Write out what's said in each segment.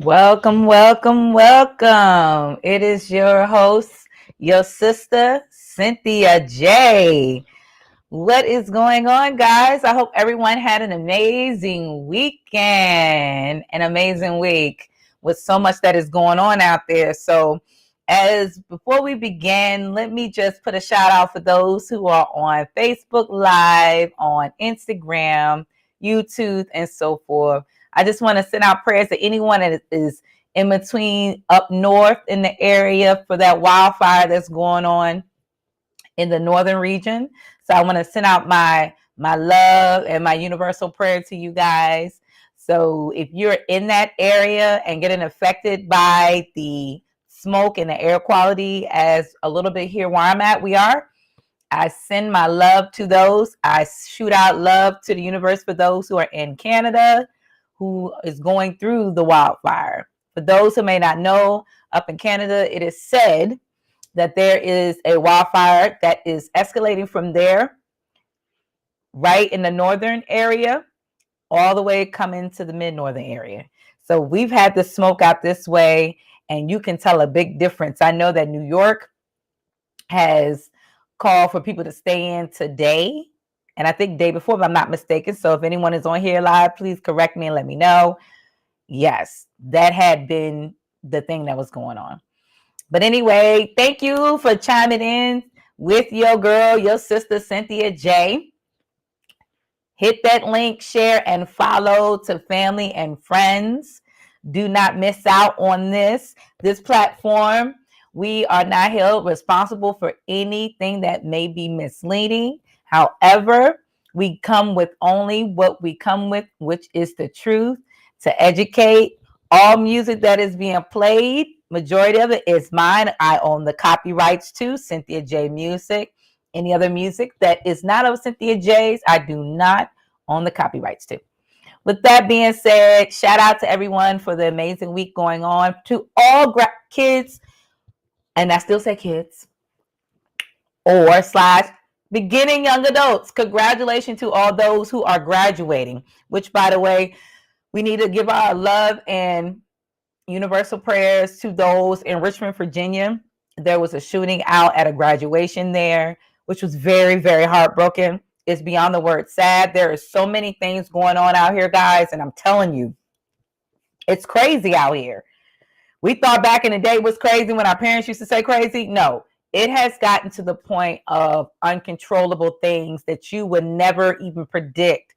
Welcome, welcome, welcome. It is your host, your sister, Cynthia J. What is going on, guys? I hope everyone had an amazing weekend, an amazing week with so much that is going on out there. So, as before we begin, let me just put a shout out for those who are on Facebook Live, on Instagram, YouTube, and so forth. I just want to send out prayers to anyone that is in between up north in the area for that wildfire that's going on in the northern region. So I want to send out my love and my universal prayer to you guys. So if you're in that area and getting affected by the smoke and the air quality, as a little bit here where I'm at, I send my love to those. I shoot out love to the universe for those who are in Canada, who is going through the wildfire. For those who may not know, up in Canada, it is said that there is a wildfire that is escalating from there, right in the northern area, all the way coming to the mid-northern area. So we've had the smoke out this way, and you can tell a big difference. I know that New York has called for people to stay in today, and I think day before, if I'm not mistaken. So if anyone is on here live, please correct me and let me know. Yes, that had been the thing that was going on. But anyway, thank you for chiming in with your girl, your sister, Cynthia J. Hit that link, share, and follow to family and friends. Do not miss out on this platform. We are not held responsible for anything that may be misleading. However, we come with only what we come with, which is the truth, to educate. All music that is being played, majority of it is mine. I own the copyrights to Cynthia J Music. Any other music that is not of Cynthia J's, I do not own the copyrights to. With that being said, shout out to everyone for the amazing week going on. To all kids, and I still say kids, or / beginning young adults. Congratulations to all those who are graduating, which, by the way, we need to give our love and universal prayers to those in Richmond, Virginia. There was a shooting out at a graduation there, which was very, very heartbroken. It's beyond the word sad. There are so many things going on out here, guys, and I'm telling you, it's crazy out here. We thought back in the day was crazy when our parents used to say crazy. No, it has gotten to the point of uncontrollable things that you would never even predict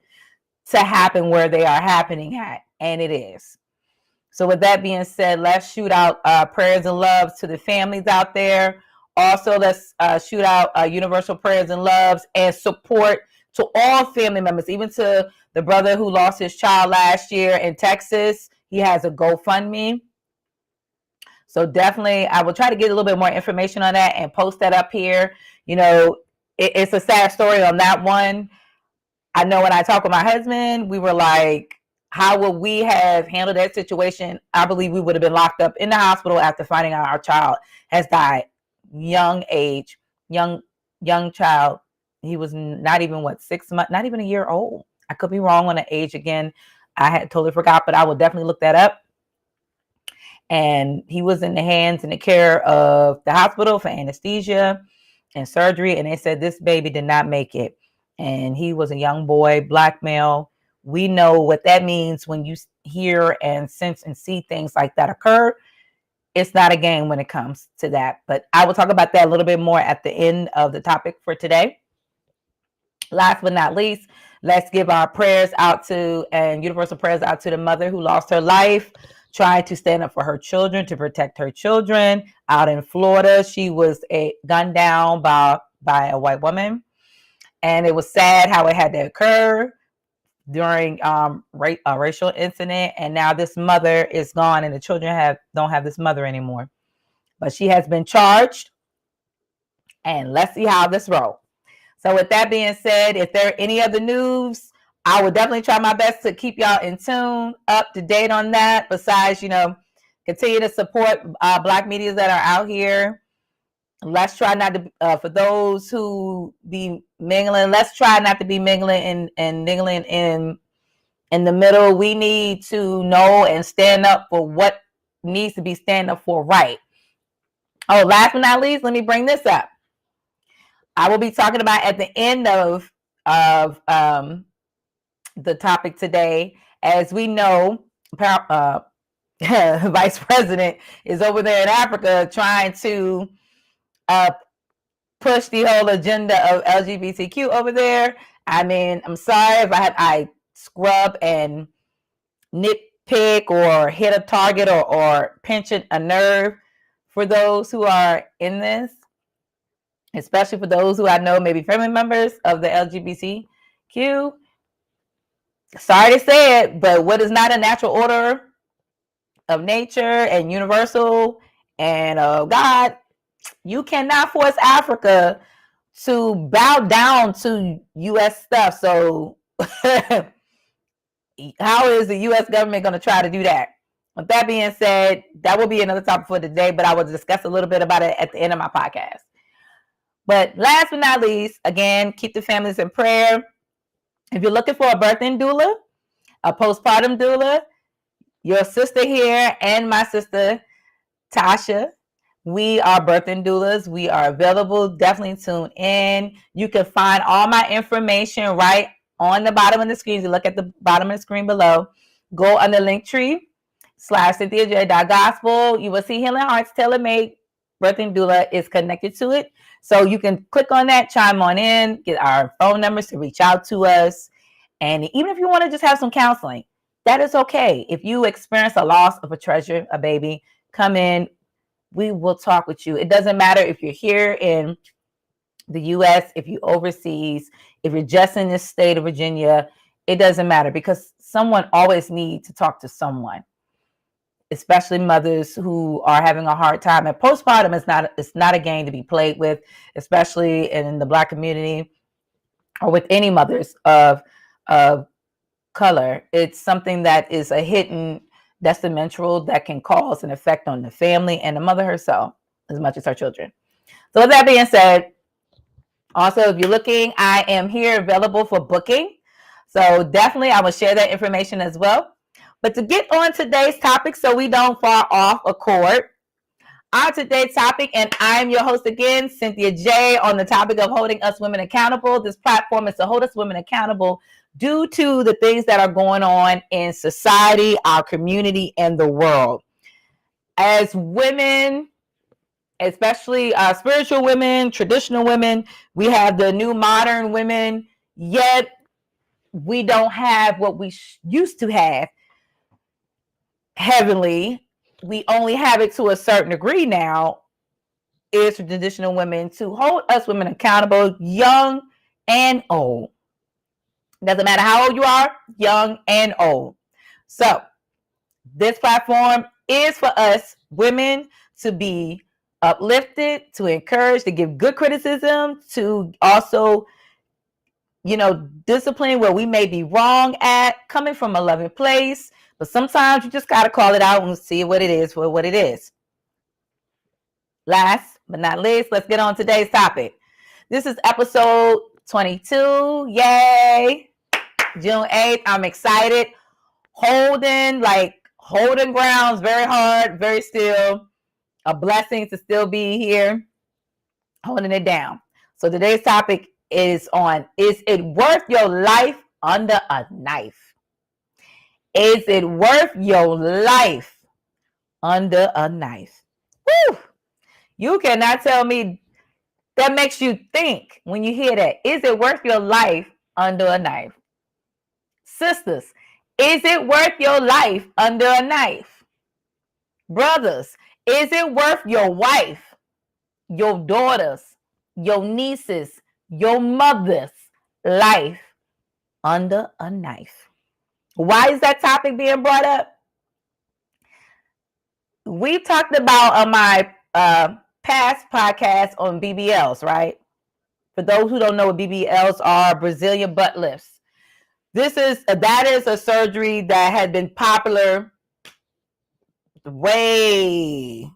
to happen where they are happening at, and it is. So with that being said, let's shoot out prayers and loves to the families out there. Also, let's shoot out universal prayers and loves and support to all family members, even to the brother who lost his child last year in Texas. He has a GoFundMe. So definitely, I will try to get a little bit more information on that and post that up here. You know, it's a sad story on that one. I know when I talked with my husband, we were like, how would we have handled that situation? I believe we would have been locked up in the hospital after finding out our child has died. Young age, young child. He was not even 6 months, not even a year old. I could be wrong on the age again. I had totally forgot, but I will definitely look that up. And he was in the hands and the care of the hospital for anesthesia and surgery. And they said this baby did not make it. And he was a young boy, black male. We know what that means when you hear and sense and see things like that occur. It's not a game when it comes to that. But I will talk about that a little bit more at the end of the topic for today. Last but not least, let's give our prayers out to and universal prayers out to the mother who lost her life trying to stand up for her children, to protect her children out in Florida. She was gunned down by a white woman. And it was sad how it had to occur during a racial incident. And now this mother is gone and the children don't have this mother anymore. But she has been charged. And let's see how this rolls. So with that being said, if there are any other news, I would definitely try my best to keep y'all in tune, up to date on that. Besides, continue to support Black media that are out here. Let's try not to, for those who be mingling, let's try not to be mingling and mingling in in the middle. We need to know and stand up for what needs to be stand up for right. Oh, last but not least, let me bring this up. I will be talking about at the end of the topic today. As we know, Vice President is over there in Africa trying to push the whole agenda of LGBTQ over there. I mean, I'm sorry if I scrub and nitpick or hit a target or pinch a nerve for those who are in this, especially for those who I know maybe family members of the LGBTQ. Sorry to say it, but what is not a natural order of nature and universal and God, you cannot force Africa to bow down to U.S. stuff. So how is the U.S. government going to try to do that? With that being said, that will be another topic for today, but I will discuss a little bit about it at the end of my podcast. But last but not least, again, keep the families in prayer. If you're looking for a birthing doula, a postpartum doula, your sister here and my sister, Tasha, we are birthing doulas. We are available. Definitely tune in. You can find all my information right on the bottom of the screen. You look at the bottom of the screen below. Go on the Linktree /cynthiajgospel. You will see Healing Hearts Tailor-Made Birthing Doula is connected to it. So you can click on that, chime on in, get our phone numbers to reach out to us. And even if you want to just have some counseling, that is okay. If you experience a loss of a treasure, a baby, come in. We will talk with you. It doesn't matter if you're here in the U.S., if you're overseas, if you're just in this state of Virginia, it doesn't matter because someone always needs to talk to someone, especially mothers who are having a hard time. And postpartum it's not a game to be played with, especially in the Black community or with any mothers of color. It's something that is a hidden detrimental that can cause an effect on the family and the mother herself as much as her children. So with that being said, also, if you're looking, I am here available for booking. So definitely I will share that information as well. But to get on today's topic so we don't fall off a course, our today's topic, and I'm your host again, Cynthia J, on the topic of holding us women accountable. This platform is to hold us women accountable due to the things that are going on in society, our community, and the world. As women, especially spiritual women, traditional women, we have the new modern women, yet we don't have what we used to have heavenly. We only have it to a certain degree now, is for traditional women to hold us women accountable, young and old. Doesn't matter how old you are, young and old. So this platform is for us women to be uplifted, to encourage, to give good criticism, to also, discipline where we may be wrong at, coming from a loving place. But sometimes you just got to call it out and see what it is for what it is. Last but not least, let's get on today's topic. This is episode 22. Yay! June 8th. I'm excited. Holding grounds very hard, very still. A blessing to still be here, holding it down. So today's topic is it worth your life under a knife? Is it worth your life under a knife? Woo! You cannot tell me that makes you think when you hear that. Is it worth your life under a knife? Sisters, is it worth your life under a knife? Brothers, is it worth your wife, your daughters, your nieces, your mother's life under a knife? Why is that topic being brought up? We talked about on my past podcast on BBLs, right? For those who don't know what BBLs are, Brazilian butt lifts. That is a surgery that had been popular way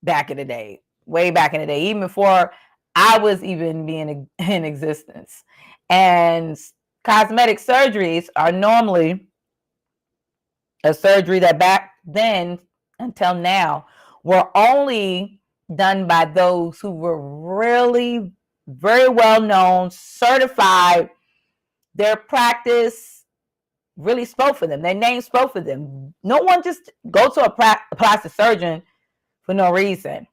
back in the day, even before I was even being in existence. And cosmetic surgeries are normally a surgery that back then until now were only done by those who were really very well known, certified. Their practice really spoke for them. Their name spoke for them. No one just go to a plastic surgeon for no reason.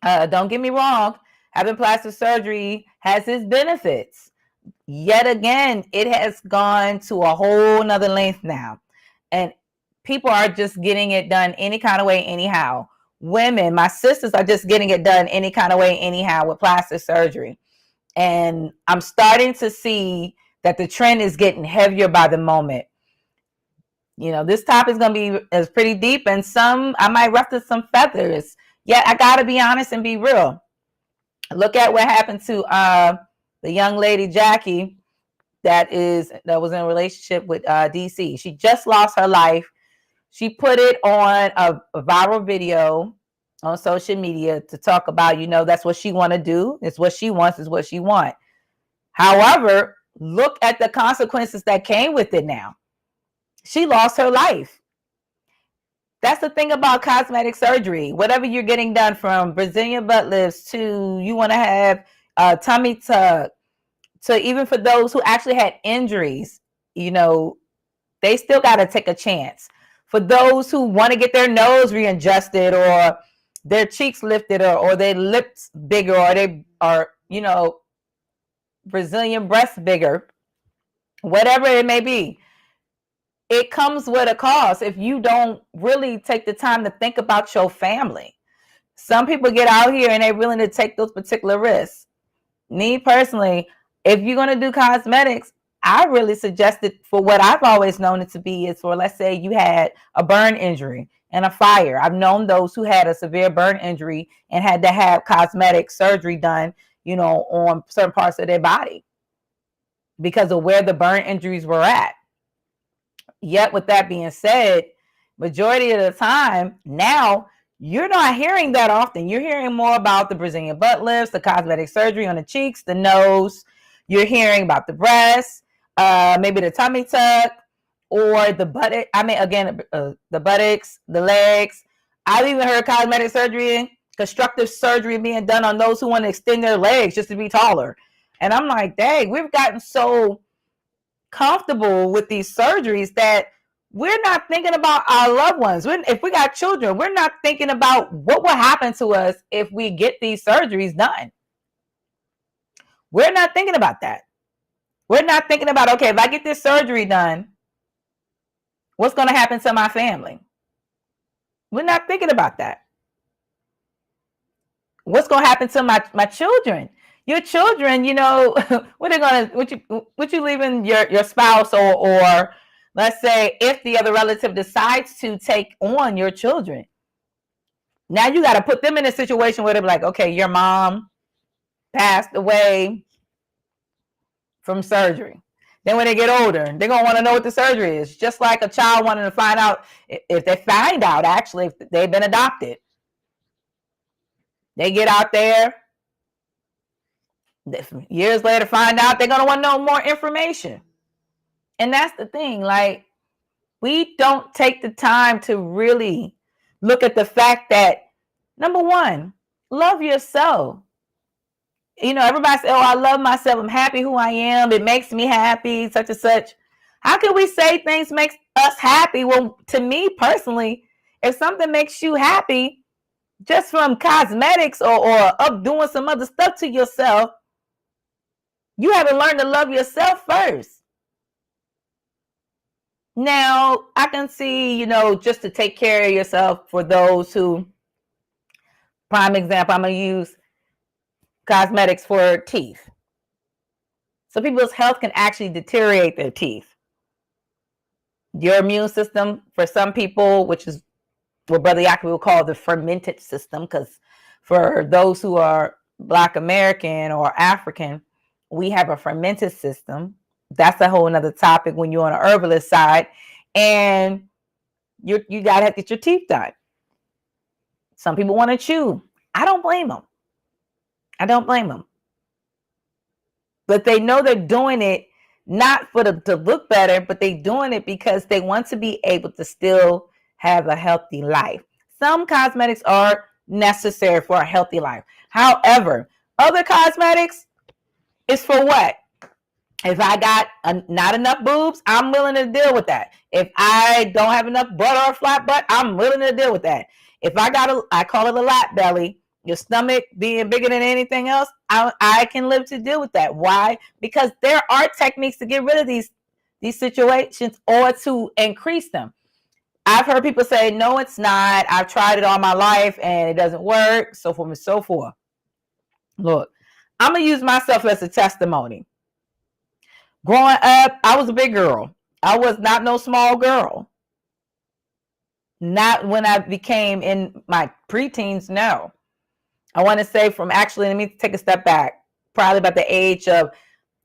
Don't get me wrong. Having plastic surgery has its benefits. Yet again, it has gone to a whole nother length now. And people are just getting it done any kind of way, anyhow. Women, my sisters are just getting it done any kind of way, anyhow with plastic surgery. And I'm starting to see that the trend is getting heavier by the moment. You know, this topic is going to be pretty deep, and I might ruffle some feathers. Yet I got to be honest and be real. Look at what happened to the young lady Jackie that was in a relationship with DC. She just lost her life. She put it on a viral video on social media to talk about, that's what she want to do. It's what she wants. It's what she want. However, look at the consequences that came with it now. She lost her life. That's the thing about cosmetic surgery. Whatever you're getting done, from Brazilian butt lifts to you want to have a tummy tuck, to even for those who actually had injuries, they still got to take a chance. For those who want to get their nose readjusted, or their cheeks lifted, or their lips bigger, or they are, Brazilian breasts bigger, whatever it may be, it comes with a cost if you don't really take the time to think about your family. Some people get out here and they're willing to take those particular risks. Me personally, if you're going to do cosmetics, I really suggest it for what I've always known it to be, is for, let's say you had a burn injury and a fire. I've known those who had a severe burn injury and had to have cosmetic surgery done, on certain parts of their body because of where the burn injuries were at. Yet with that being said, majority of the time now, you're not hearing that often. You're hearing more about the Brazilian butt lifts, the cosmetic surgery on the cheeks, the nose. You're hearing about the breasts, maybe the tummy tuck, or the buttock. The buttocks, the legs. I've even heard cosmetic surgery, constructive surgery being done on those who want to extend their legs just to be taller. And I'm like, dang, we've gotten so comfortable with these surgeries that we're not thinking about our loved ones. If we got children, we're not thinking about what will happen to us if we get these surgeries done. We're not thinking about that. We're not thinking about, okay, if I get this surgery done, what's going to happen to my family? We're not thinking about that. What's going to happen to my children? Your children, what you leaving your spouse, or let's say if the other relative decides to take on your children. Now you got to put them in a situation where they're like, okay, your mom passed away from surgery. Then when they get older, they're going to want to know what the surgery is. Just like a child wanting to find out, if they find out actually if they've been adopted. They get out there, years later find out, they're going to want to know more information. And that's the thing, like, we don't take the time to really look at the fact that, number one, love yourself. Everybody say, oh, I love myself. I'm happy who I am. It makes me happy, such and such. How can we say things makes us happy? Well, to me personally, if something makes you happy just from cosmetics or up doing some other stuff to yourself, you have to learn to love yourself first. Now, I can see, just to take care of yourself, for those who, prime example, I'm going to use cosmetics for teeth. So people's health can actually deteriorate their teeth. Your immune system, for some people, which is what Brother Yaki will call the fermented system, because for those who are Black American or African, we have a fermented system. That's a whole nother topic when you're on the herbalist side, and you got to get your teeth done. Some people want to chew. I don't blame them. But they know they're doing it not to look better, but they doing it because they want to be able to still have a healthy life. Some cosmetics are necessary for a healthy life. However, other cosmetics is for what? If I got not enough boobs, I'm willing to deal with that. If I don't have enough butt or flat butt, I'm willing to deal with that. If I call it a lap belly, your stomach being bigger than anything else, I can live to deal with that. Why? Because there are techniques to get rid of these situations or to increase them. I've heard people say, no, it's not. I've tried it all my life and it doesn't work, so forth and so forth. Look, I'm going to use myself as a testimony. Growing up, I was a big girl. I was not no small girl. Not when I became in my preteens, no. I want to say let me take a step back. Probably about the age of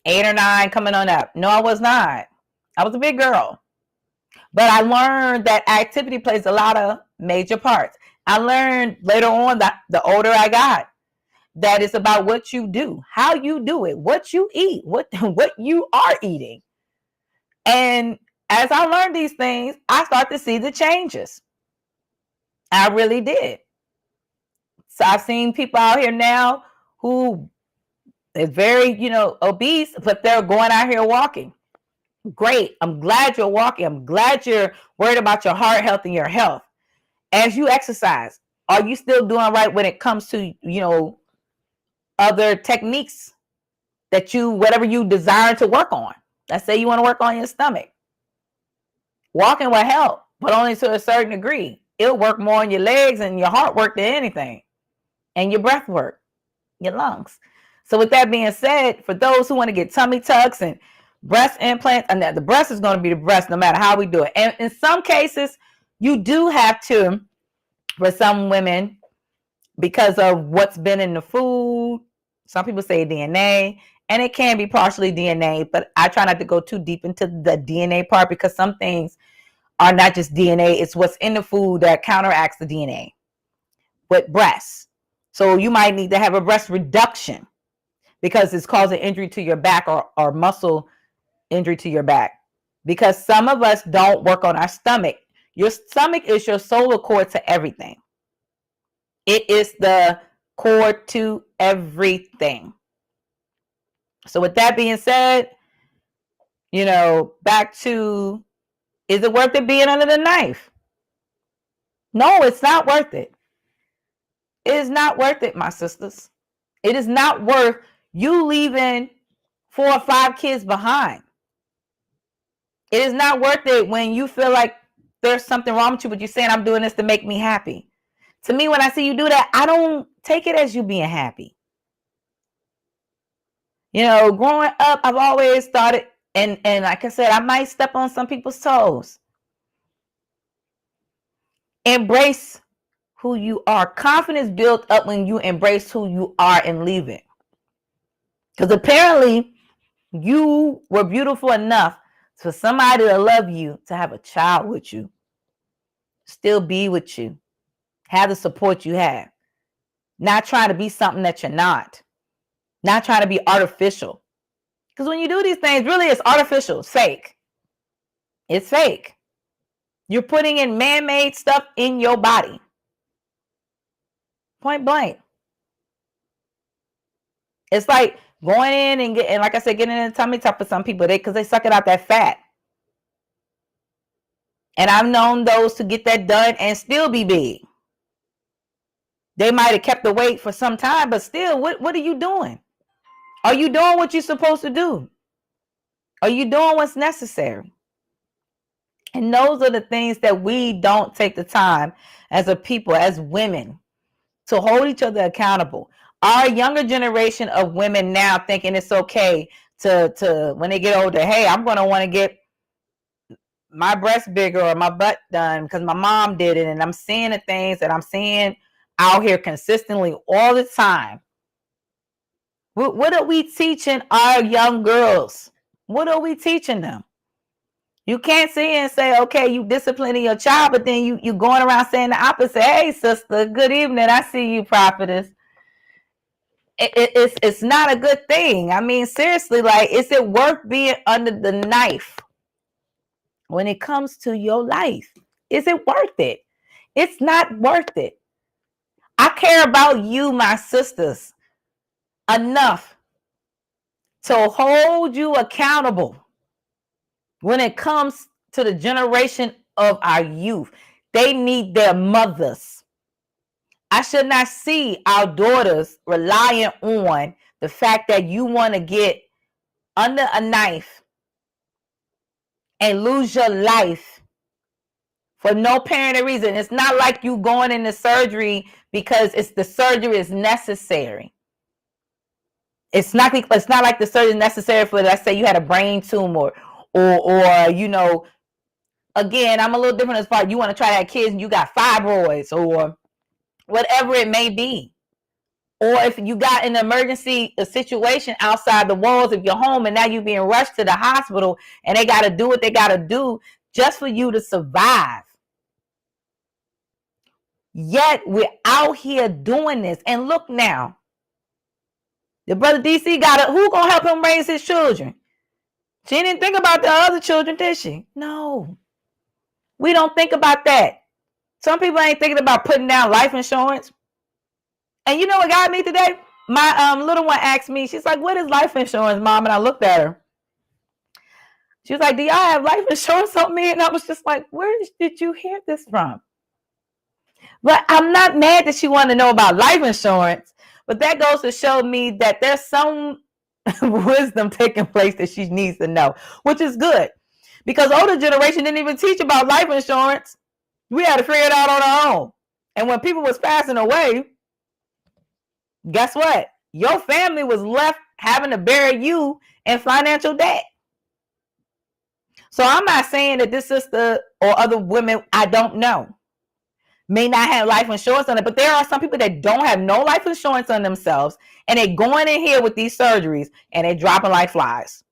8 or 9 coming on up. No, I was not. I was a big girl. But I learned that activity plays a lot of major parts. I learned later on that the older I got, that it's about what you do, how you do it, what you eat, what you are eating. And as I learned these things, I start to see the changes. I really did. So I've seen people out here now who is very, obese, but they're going out here walking. Great. I'm glad you're walking. I'm glad you're worried about your heart health and your health. As you exercise, are you still doing right when it comes to, other techniques that whatever you desire to work on? Let's say you want to work on your stomach. Walking will help, but only to a certain degree. It'll work more on your legs and your heart work than anything. And your breath work, your lungs. So with that being said, for those who want to get tummy tucks and breast implants, and the breast is going to be the breast no matter how we do it. And in some cases, you do have to, for some women, because of what's been in the food. Some people say DNA, and it can be partially DNA, but I try not to go too deep into the DNA part because some things are not just DNA. It's what's in the food that counteracts the DNA with breasts. So you might need to have a breast reduction because it's causing injury to your back or muscle injury to your back. Because some of us don't work on our stomach. Your stomach is your solar cord to everything. It is the cord to everything. So with that being said, back to, is it worth it being under the knife? No, it's not worth it. It is not worth it, my sisters. It is not worth you leaving 4 or 5 kids behind. It is not worth it when you feel like there's something wrong with you, but you're saying, I'm doing this to make me happy. To me, when I see you do that, I don't take it as you being happy. Growing up, I've always thought it, and like I said, I might step on some people's toes. Embrace who you are. Confidence built up when you embrace who you are and leave it. Because apparently you were beautiful enough for somebody to love you, to have a child with you, still be with you, have the support you have, not trying to be something that you're not trying to be artificial. Because when you do these things, really it's artificial, it's fake. It's fake. You're putting in man-made stuff in your body. Point blank. It's like going in and like I said, getting in the tummy tuck for some people, because they suck it out that fat. And I've known those to get that done and still be big. They might have kept the weight for some time, but still, what are you doing? Are you doing what you're supposed to do? Are you doing what's necessary? And those are the things that we don't take the time as a people, as women, to hold each other accountable. Our younger generation of women now thinking it's okay to when they get older, hey, I'm going to want to get my breast bigger or my butt done because my mom did it. And I'm seeing the things that I'm seeing out here consistently all the time. What are we teaching our young girls? What are we teaching them? You can't sit and say, okay, you disciplining your child, but then you going around saying the opposite. Hey, sister, good evening. I see you, prophetess. it's not a good thing. I mean, seriously, like, is it worth being under the knife when it comes to your life? Is it worth it? It's not worth it. I care about you, my sisters, enough to hold you accountable when it comes to the generation of our youth. They need their mothers. I should not see our daughters relying on the fact that you want to get under a knife and lose your life for no apparent reason. It's not like you going into surgery because the surgery is necessary. It's not like the surgery is necessary for, let's say, you had a brain tumor or you know, again, I'm a little different as far as you want to try to have kids and you got fibroids or whatever it may be. Or if you got an emergency situation outside the walls of your home and now you're being rushed to the hospital and they got to do what they got to do just for you to survive. Yet we're out here doing this. And look now, the brother DC who gonna help him raise his children? She didn't think about the other children, did she? No. We don't think about that. Some people ain't thinking about putting down life insurance. And you know what got me today? My little one asked me, she's like, what is life insurance, Mom? And I looked at her. She was like, do y'all have life insurance on me? And I was just like, where did you hear this from? But I'm not mad that she wanted to know about life insurance, but that goes to show me that there's some wisdom taking place that she needs to know, which is good. Because older generation didn't even teach about life insurance. We had to figure it out on our own. And when people was passing away, guess what? Your family was left having to bury you in financial debt. So I'm not saying that this sister or other women, I don't know, may not have life insurance on it, but there are some people that don't have no life insurance on themselves, and they're going in here with these surgeries, and they're dropping like flies.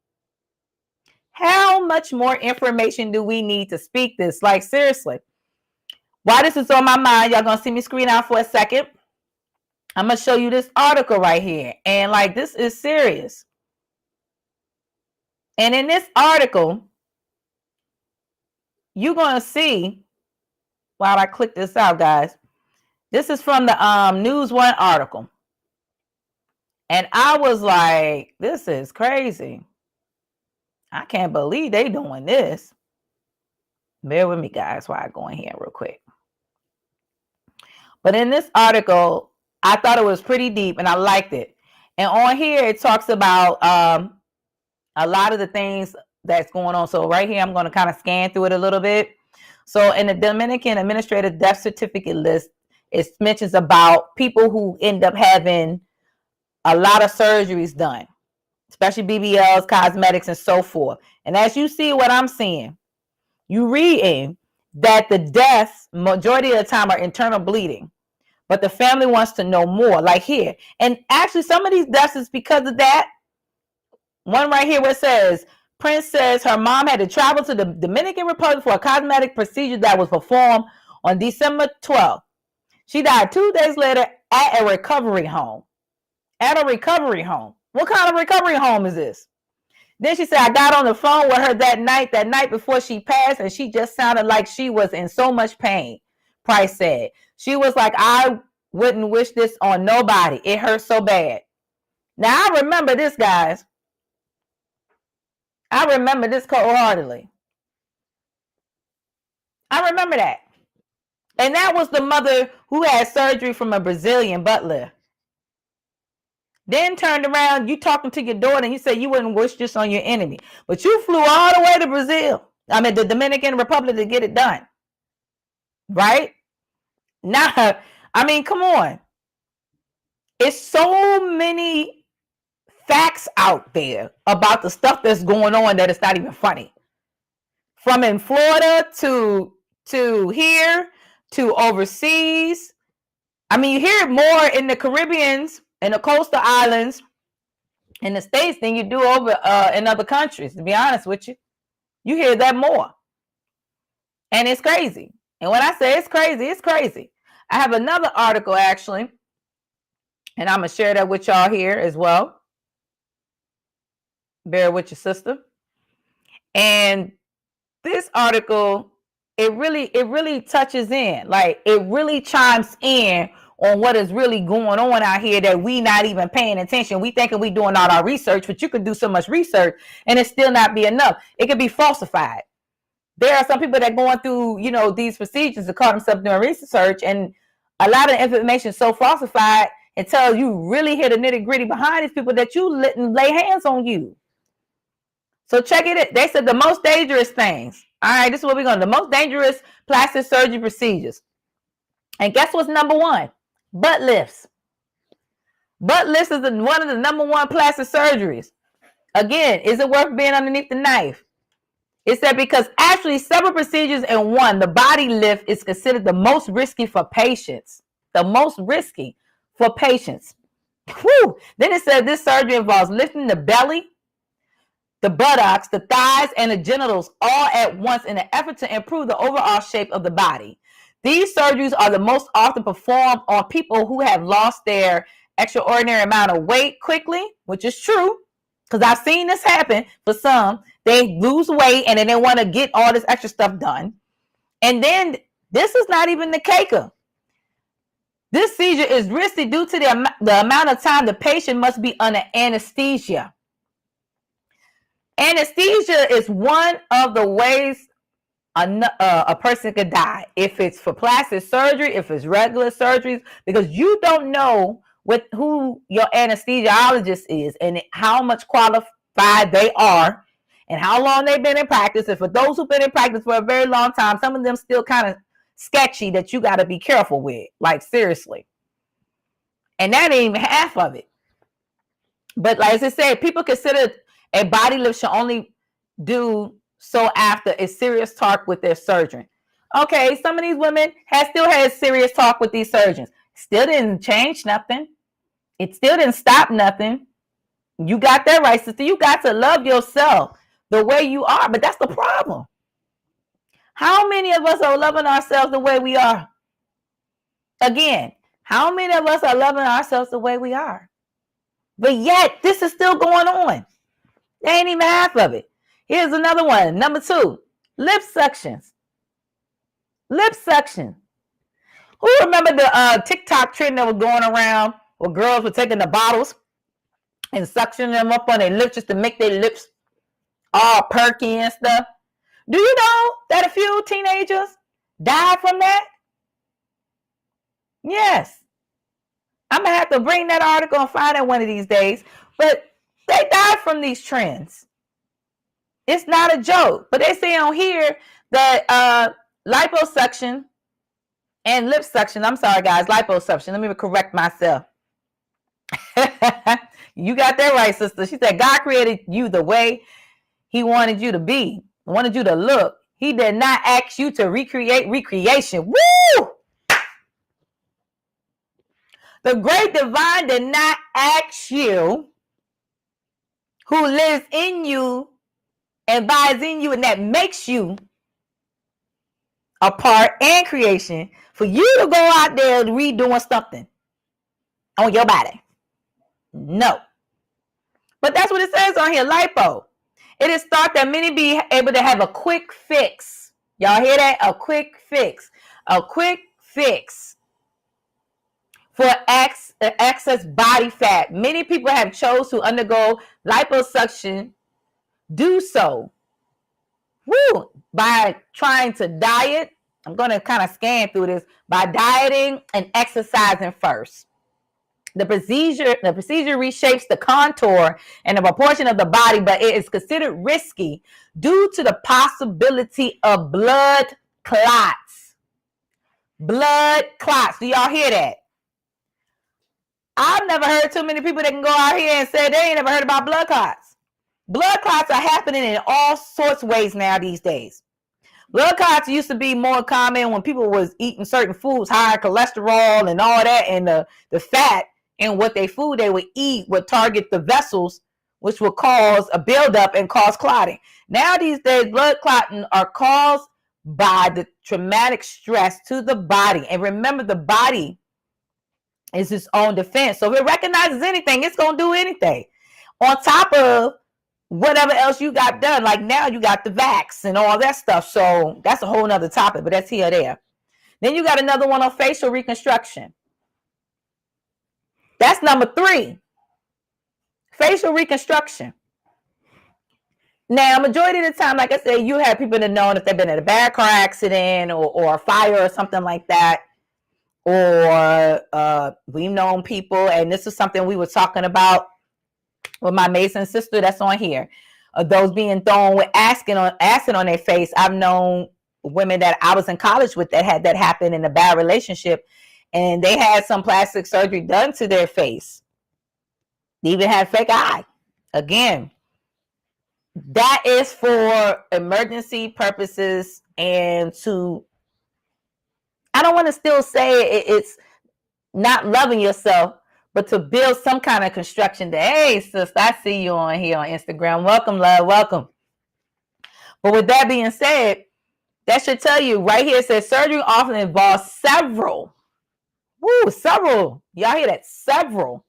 How much more information do we need to speak this? Like, seriously. While this is on my mind, y'all going to see me screen out for a second. I'm going to show you this article right here. And, like, this is serious. And in this article, you're going to see, while I click this out, guys, this is from the News One article. And I was like, this is crazy. I can't believe they doing this. Bear with me, guys, while I go in here real quick. But in this article, I thought it was pretty deep and I liked it. And on here, it talks about a lot of the things that's going on. So right here, I'm going to kind of scan through it a little bit. So in the Dominican Administrative Death Certificate list, it mentions about people who end up having a lot of surgeries done, especially BBLs, cosmetics, and so forth. And as you see what I'm seeing, you reading that the deaths, majority of the time, are internal bleeding. But the family wants to know more, like here. And actually, some of these deaths is because of that. One right here where it says, Prince says her mom had to travel to the Dominican Republic for a cosmetic procedure that was performed on December 12th. She died 2 days later at a recovery home. At a recovery home. What kind of recovery home is this? Then she said, I got on the phone with her that night before she passed, and she just sounded like she was in so much pain, Price said. She was like, I wouldn't wish this on nobody. It hurts so bad. Now, I remember this, guys. I remember this wholeheartedly. I remember that. And that was the mother who had surgery from a Brazilian butler. Then turned around, you talking to your daughter, and you say you wouldn't wish this on your enemy. But you flew all the way to Brazil. I mean, the Dominican Republic to get it done. Right? Now, I mean, come on. It's so many facts out there about the stuff that's going on that it's not even funny. From in Florida to here to overseas. I mean, you hear it more in the Caribbeans and the coastal islands in the States than you do over in other countries, to be honest with you. You hear that more. And it's crazy. And when I say it's crazy, it's crazy. I have another article, actually, And I'm going to share that with y'all here as well. Bear with your sister. And this article, it really touches in. Like, it really chimes in on what is really going on out here that we not even paying attention. We thinking we doing all our research, but you could do so much research and it still not be enough. It could be falsified. There are some people that going through, these procedures to call themselves doing research, and a lot of information is so falsified until you really hear the nitty gritty behind these people that you lay hands on you. So check it. They said the most dangerous things. All right, this is what we're going to do. The most dangerous plastic surgery procedures. And guess what's number one? Butt lifts. Butt lifts is one of the number one plastic surgeries. Again, is it worth being underneath the knife? It said because actually several procedures in one, the body lift is considered the most risky for patients. The most risky for patients. Whew. Then it said this surgery involves lifting the belly, the buttocks, the thighs, and the genitals all at once in an effort to improve the overall shape of the body. These surgeries are the most often performed on people who have lost their extraordinary amount of weight quickly, which is true, because I've seen this happen for some. They lose weight and then they want to get all this extra stuff done. And then this is not even the caker. This seizure is risky due to the amount of time the patient must be under anesthesia. Anesthesia is one of the ways a person could die. If it's for plastic surgery, if it's regular surgeries, because you don't know who your anesthesiologist is and how much qualified they are and how long they've been in practice. And for those who've been in practice for a very long time, some of them still kind of sketchy that you got to be careful with, like seriously. And that ain't even half of it. But like I said, people consider a body lift should only do so after a serious talk with their surgeon. Okay, some of these women still had serious talk with these surgeons. Still didn't change nothing. It still didn't stop nothing. You got that right, sister. You got to love yourself the way you are. But that's the problem. How many of us are loving ourselves the way we are? Again, how many of us are loving ourselves the way we are? But yet, this is still going on. They ain't even half of it. Here's another one. Number 2, lip suctions. Lip suction. Who remember the TikTok trend that was going around where girls were taking the bottles and suctioning them up on their lips just to make their lips all perky and stuff? Do you know that a few teenagers died from that? Yes. I'm going to have to bring that article and find it one of these days. But they died from these trends. It's not a joke. But they say on here that liposuction and lip suction. I'm sorry, guys. Liposuction. Let me correct myself. You got that right, sister. She said God created you the way he wanted you to be. Wanted you to look. He did not ask you to recreate recreation. Woo! The great divine did not ask you, who lives in you and abides in you, and that makes you a part and creation, for you to go out there and redoing something on your body. No. But that's what it says on here, lipo. It is thought that many be able to have a quick fix. Y'all hear that? A quick fix. A quick fix for excess body fat. Many people have chose to undergo liposuction, do so by trying to diet. I'm going to kind of scan through this. By dieting and exercising first. The procedure reshapes the contour and the proportion of the body, but it is considered risky due to the possibility of blood clots. Blood clots. Do y'all hear that? I've never heard too many people that can go out here and say they ain't never heard about blood clots. Blood clots are happening in all sorts of ways now these days. Blood clots used to be more common when people was eating certain foods, high cholesterol and all that, and the fat in what they food they would eat would target the vessels, which would cause a buildup and cause clotting. Now these days, blood clotting are caused by the traumatic stress to the body. And remember, the body It's its own defense. So if it recognizes anything, it's going to do anything. On top of whatever else you got done. Like now you got the vax and all that stuff. So that's a whole nother topic, but that's here or there. Then you got another one on facial reconstruction. That's number 3. Facial reconstruction. Now, majority of the time, like I said, you have people that know if they've been in a bad car accident or a fire or something like that. Or we've known people, and this is something we were talking about with my Mason sister that's on here. Those being thrown with acid on their face. I've known women that I was in college with that had that happen in a bad relationship, and they had some plastic surgery done to their face. They even had fake eye. Again, that is for emergency purposes and to, I don't want to still say it's not loving yourself, but to build some kind of construction that, hey, sis, I see you on here on Instagram. Welcome, love, welcome. But with that being said, that should tell you right here, it says surgery often involves several. Y'all hear that? Several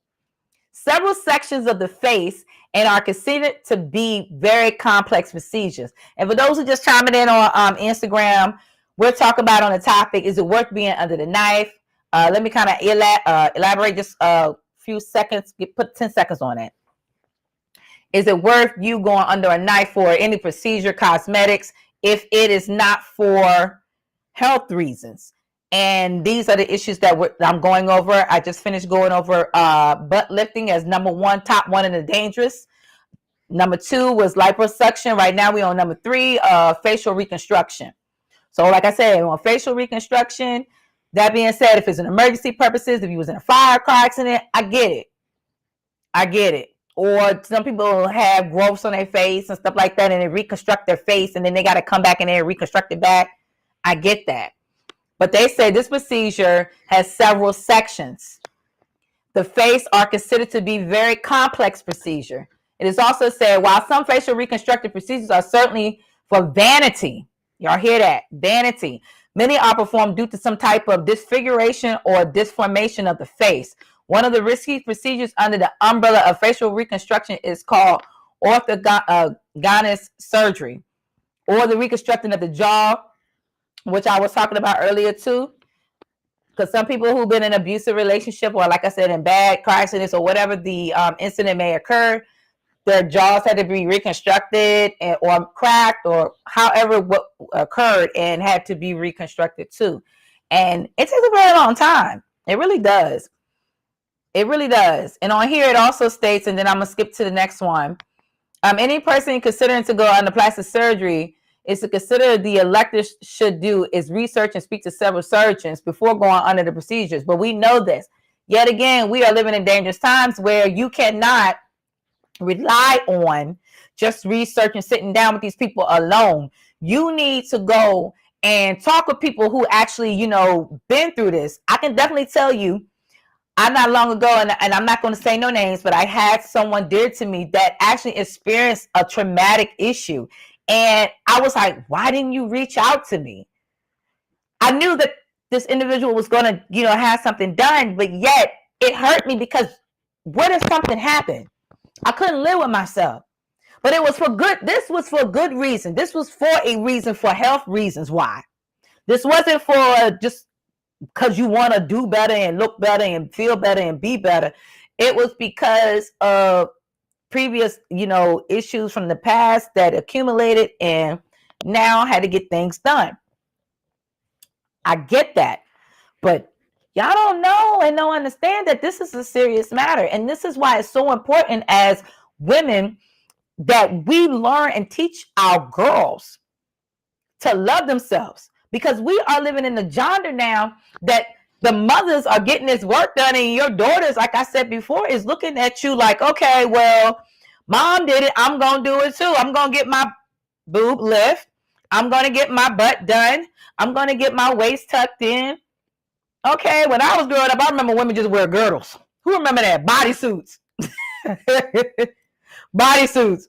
sections of the face and are considered to be very complex procedures. And for those who just chiming in on Instagram, we're talking about on the topic, is it worth being under the knife? Let me kind of elaborate just a few seconds, put 10 seconds on it. Is it worth you going under a knife for any procedure, cosmetics, if it is not for health reasons? And these are the issues that I'm going over. I just finished going over butt lifting as number 1, top 1 in the dangerous. Number 2 was liposuction. Right now we're on number 3, facial reconstruction. So like I said, on facial reconstruction, that being said, if it's an emergency purposes, if you was in a fire car accident, I get it. Or some people have growths on their face and stuff like that, and they reconstruct their face, and then they got to come back in there and reconstruct it back. I get that. But they say this procedure has several sections. The face are considered to be very complex procedure. It is also said, while some facial reconstructive procedures are certainly for vanity, y'all hear that? Vanity. Many are performed due to some type of disfiguration or disformation of the face. One of the risky procedures under the umbrella of facial reconstruction is called orthogonist surgery, or the reconstructing of the jaw, which I was talking about earlier too. Because some people who've been in an abusive relationship, or like I said, in bad car accidents or whatever the incident may occur, their jaws had to be reconstructed or cracked or however what occurred and had to be reconstructed too. And it takes a very long time. It really does. It really does. And on here it also states, and then I'm going to skip to the next one. Any person considering to go under plastic surgery is to consider the elective should do is research and speak to several surgeons before going under the procedures. But we know this. Yet again, we are living in dangerous times where you cannot rely on just research and sitting down with these people alone. You need to go and talk with people who actually, been through this. I can definitely tell you, I'm not long ago, and I'm not going to say no names, but I had someone dear to me that actually experienced a traumatic issue. And I was like, why didn't you reach out to me? I knew that this individual was going to, have something done, but yet it hurt me because what if something happened? I couldn't live with myself. But it was for good. This was for good reason. This was for a reason, for health reasons. Why? This wasn't for just because you want to do better and look better and feel better and be better. It was because of previous, issues from the past that accumulated and now had to get things done. I get that. But y'all don't know and don't understand that this is a serious matter. And this is why it's so important as women that we learn and teach our girls to love themselves. Because we are living in the genre now that the mothers are getting this work done, and your daughters, like I said before, is looking at you like, okay, well, mom did it. I'm going to do it too. I'm going to get my boob lift. I'm going to get my butt done. I'm going to get my waist tucked in. Okay, when I was growing up, I remember women just wear girdles. Who remember that? Bodysuits. Bodysuits.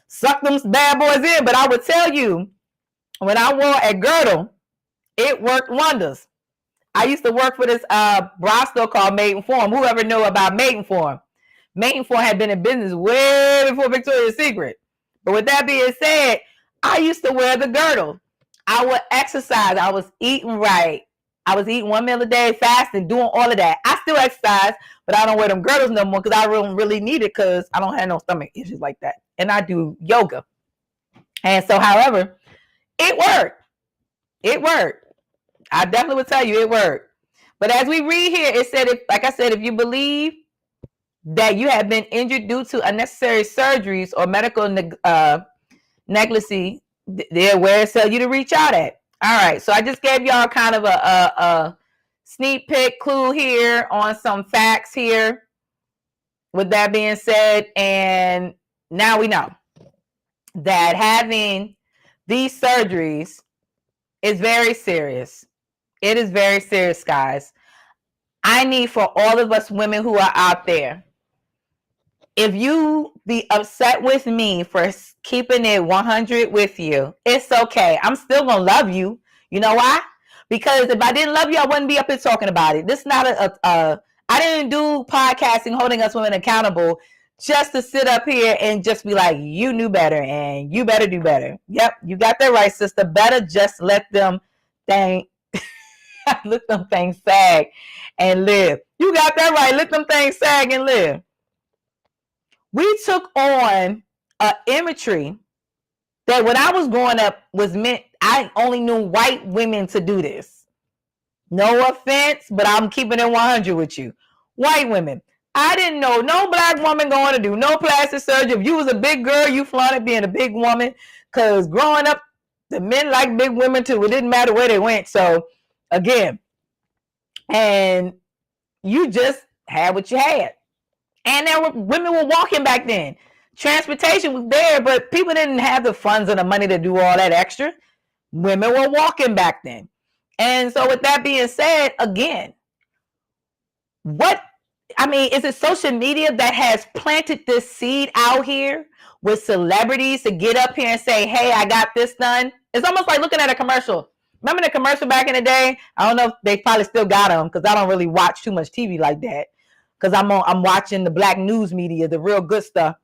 Suck them bad boys in. But I would tell you, when I wore a girdle, it worked wonders. I used to work for this bra store called Maidenform. Whoever knew about Maidenform? Maidenform had been in business way before Victoria's Secret. But with that being said, I used to wear the girdle. I would exercise. I was eating right. I was eating 1 meal a day, fasting, doing all of that. I still exercise, but I don't wear them girdles no more because I don't really need it because I don't have no stomach issues like that. And I do yoga. And so, however, it worked. It worked. I definitely would tell you it worked. But as we read here, it said, like I said, if you believe that you have been injured due to unnecessary surgeries or medical negligence, they're where it tells you to reach out at. All right, so I just gave y'all kind of a sneak peek clue here on some facts here. With that being said, and now we know that having these surgeries is very serious. It is very serious, guys. I need for all of us women who are out there, if you be upset with me for keeping it 100 with you, it's okay. I'm still going to love you. You know why? Because if I didn't love you, I wouldn't be up here talking about it. This is not I didn't do podcasting holding us women accountable just to sit up here and just be like, you knew better and you better do better. Yep, you got that right, sister. Better just let them let them things sag and live. You got that right. Let them things sag and live. We took on an imagery that when I was growing up was meant, I only knew white women to do this. No offense, but I'm keeping it 100 with you. White women. I didn't know no black woman going to do no plastic surgery. If you was a big girl, you flaunted being a big woman. Because growing up, the men like big women too. It didn't matter where they went. So, again, and you just had what you had. And women were walking back then. Transportation was there, but people didn't have the funds and the money to do all that extra. Women were walking back then. And so with that being said, again, is it social media that has planted this seed out here with celebrities to get up here and say, hey, I got this done? It's almost like looking at a commercial. Remember the commercial back in the day? I don't know if they probably still got them because I don't really watch too much TV like that. Because I'm watching the black news media, the real good stuff.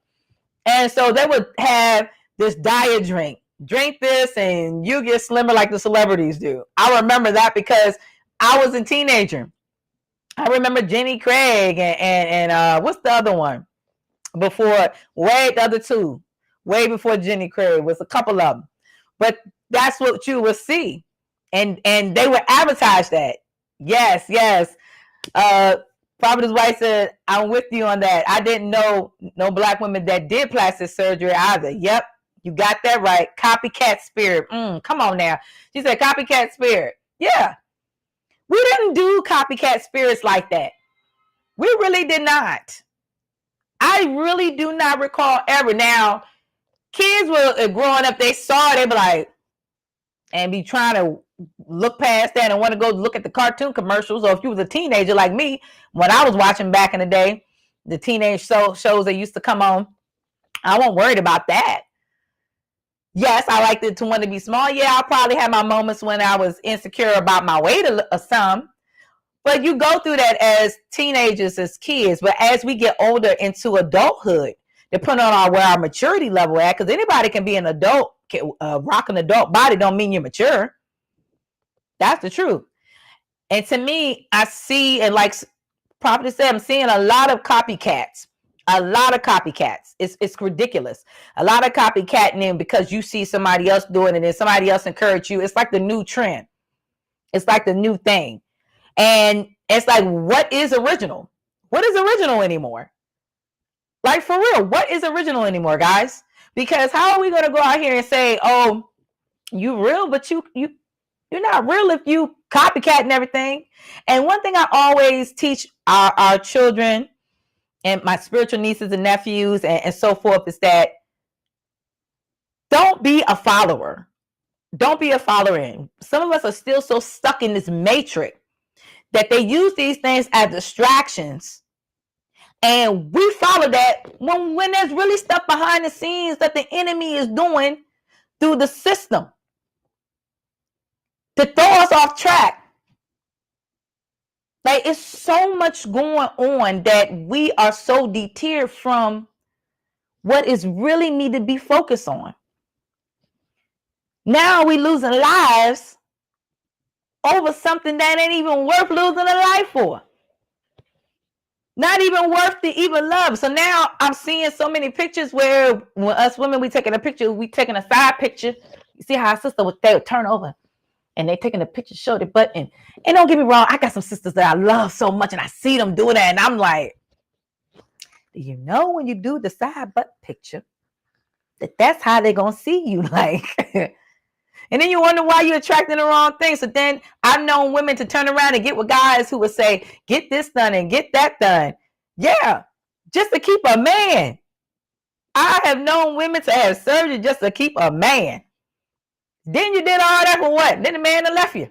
And so they would have this diet drink. Drink this and you get slimmer like the celebrities do. I remember that because I was a teenager. I remember Jenny Craig and what's the other one? The other two. Way before Jenny Craig was a couple of them. But that's what you would see. And they would advertise that. Yes. Prophetess White said, I'm with you on that. I didn't know no black women that did plastic surgery either. Yep, you got that right. Copycat spirit. Come on now. She said copycat spirit. Yeah. We didn't do copycat spirits like that. We really did not. I really do not recall ever. Now, kids were growing up, they saw it, they be like, and be trying to look past that and want to go look at the cartoon commercials. Or if you was a teenager like me, when I was watching back in the day, the teenage shows that used to come on, I wasn't worried about that. Yes, I liked it to want to be small. Yeah, I probably had my moments when I was insecure about my weight some. But you go through that as teenagers, as kids. But as we get older into adulthood, depending on where our maturity level at, because anybody can be an adult, rock an adult body don't mean you're mature. That's the truth. And to me, I see, and like Prophet said, I'm seeing a lot of copycats. It's ridiculous. A lot of copycatting because you see somebody else doing it and then somebody else encourage you. It's like the new trend. It's like the new thing. And it's like, what is original? What is original anymore? Like, for real, what is original anymore, guys? Because how are we going to go out here and say, oh, you real, but you're not real if you copycatting everything. And one thing I always teach our children and my spiritual nieces and nephews and so forth is that don't be a follower. Don't be a follower. Some of us are still so stuck in this matrix that they use these things as distractions. And we follow that when there's really stuff behind the scenes that the enemy is doing through the system to throw us off track. Like, it's so much going on that we are so deterred from what is really need to be focused on. Now we losing lives over something that ain't even worth losing a life for. Not even worth to even love. So now I'm seeing so many pictures where when us women, we taking a picture, we taking a side picture. You see how our sister they would turn over and they taking a picture, show their butt. And don't get me wrong, I got some sisters that I love so much and I see them doing that and I'm like, do you know when you do the side butt picture that's how they're going to see you? Like, and then you wonder why you're attracting the wrong thing. So then I've known women to turn around and get with guys who would say, get this done and get that done. Yeah, just to keep a man. I have known women to have surgery just to keep a man. Then you did all that for what? Then the man that left you.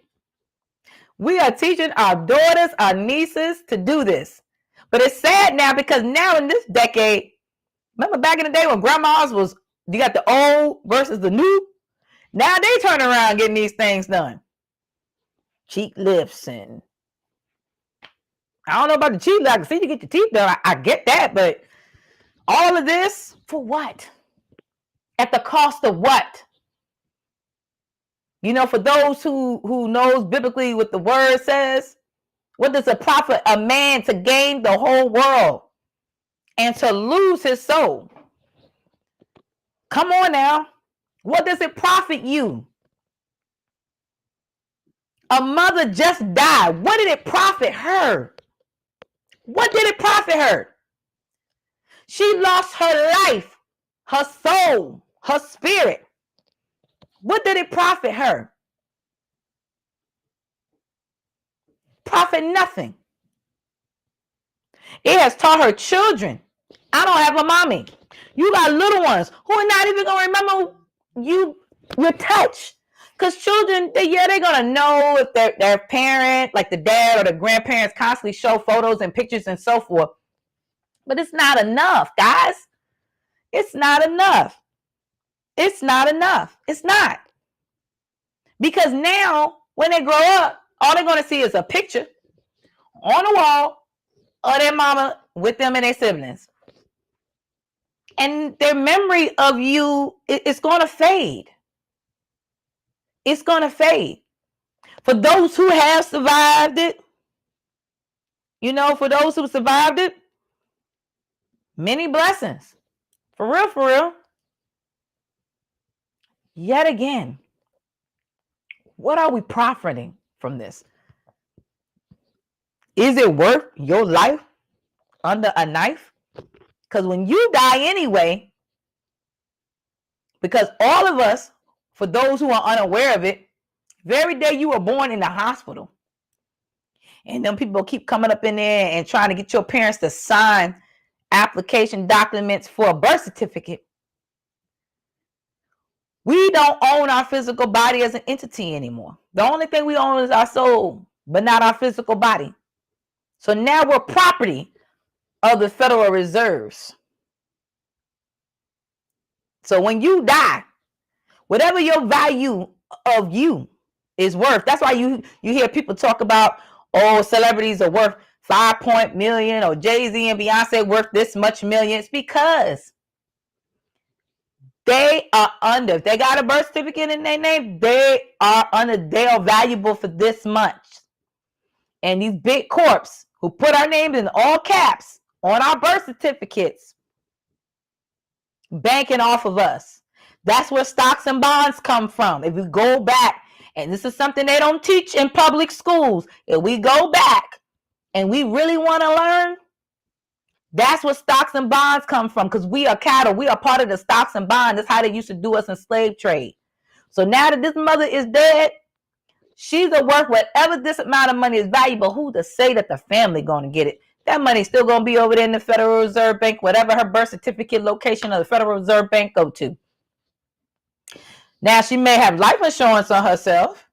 We are teaching our daughters, our nieces to do this. But it's sad now because now in this decade, remember back in the day when grandmas was, you got the old versus the new? Now they turn around getting these things done. Cheek lifts and I don't know about the cheek lift. I can see you get your teeth done. I get that, but all of this for what? At the cost of what? You know, for those who knows biblically what the word says, what does it profit a man to gain the whole world and to lose his soul? Come on now. What does it profit you? A mother just died. What did it profit her? What did it profit her? She lost her life, her soul, her spirit. What did it profit her? Profit nothing. It has taught her children. I don't have a mommy. You got little ones who are not even going to remember your touch. Because children, they're going to know if their parent, like the dad or the grandparents, constantly show photos and pictures and so forth. But it's not enough, guys. It's not enough. It's not enough. It's not. Because now, when they grow up, all they're going to see is a picture on the wall of their mama with them and their siblings. And their memory of you is going to fade. It's going to fade. For those who have survived it, you know, for those who survived it, many blessings. For real, for real. Yet again, what are we profiting from this? Is it worth your life under a knife? Because when you die anyway, because all of us, for those who are unaware of it, very day you were born in the hospital. And then people keep coming up in there and trying to get your parents to sign application documents for a birth certificate. We don't own our physical body as an entity anymore. The only thing we own is our soul, but not our physical body. So now we're property of the Federal Reserves. So when you die, whatever your value of you is worth, that's why you hear people talk about, oh, celebrities are worth 5 million or Jay-Z and Beyonce worth this much million. It's because they are under, if they got a birth certificate in their name, they are valuable for this much. And these big corps who put our names in all caps on our birth certificates, banking off of us. That's where stocks and bonds come from. If we go back, and this is something they don't teach in public schools, if we go back and we really want to learn, that's where stocks and bonds come from, because we are cattle. We are part of the stocks and bonds. That's how they used to do us in slave trade. So now that this mother is dead, she's worth whatever this amount of money is valuable. Who to say that the family going to get it? That money's still going to be over there in the Federal Reserve Bank, whatever her birth certificate location of the Federal Reserve Bank go to. Now, she may have life insurance on herself,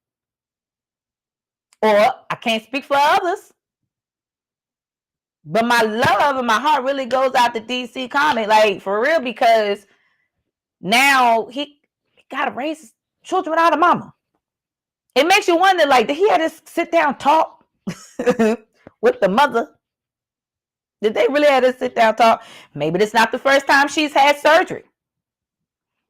or I can't speak for others, but my love and my heart really goes out to DC Comic, like for real, because now he got to raise children without a mama. It makes you wonder, like, did he have to sit down talk with the mother? Did they really have to sit down and talk? Maybe this is not the first time she's had surgery.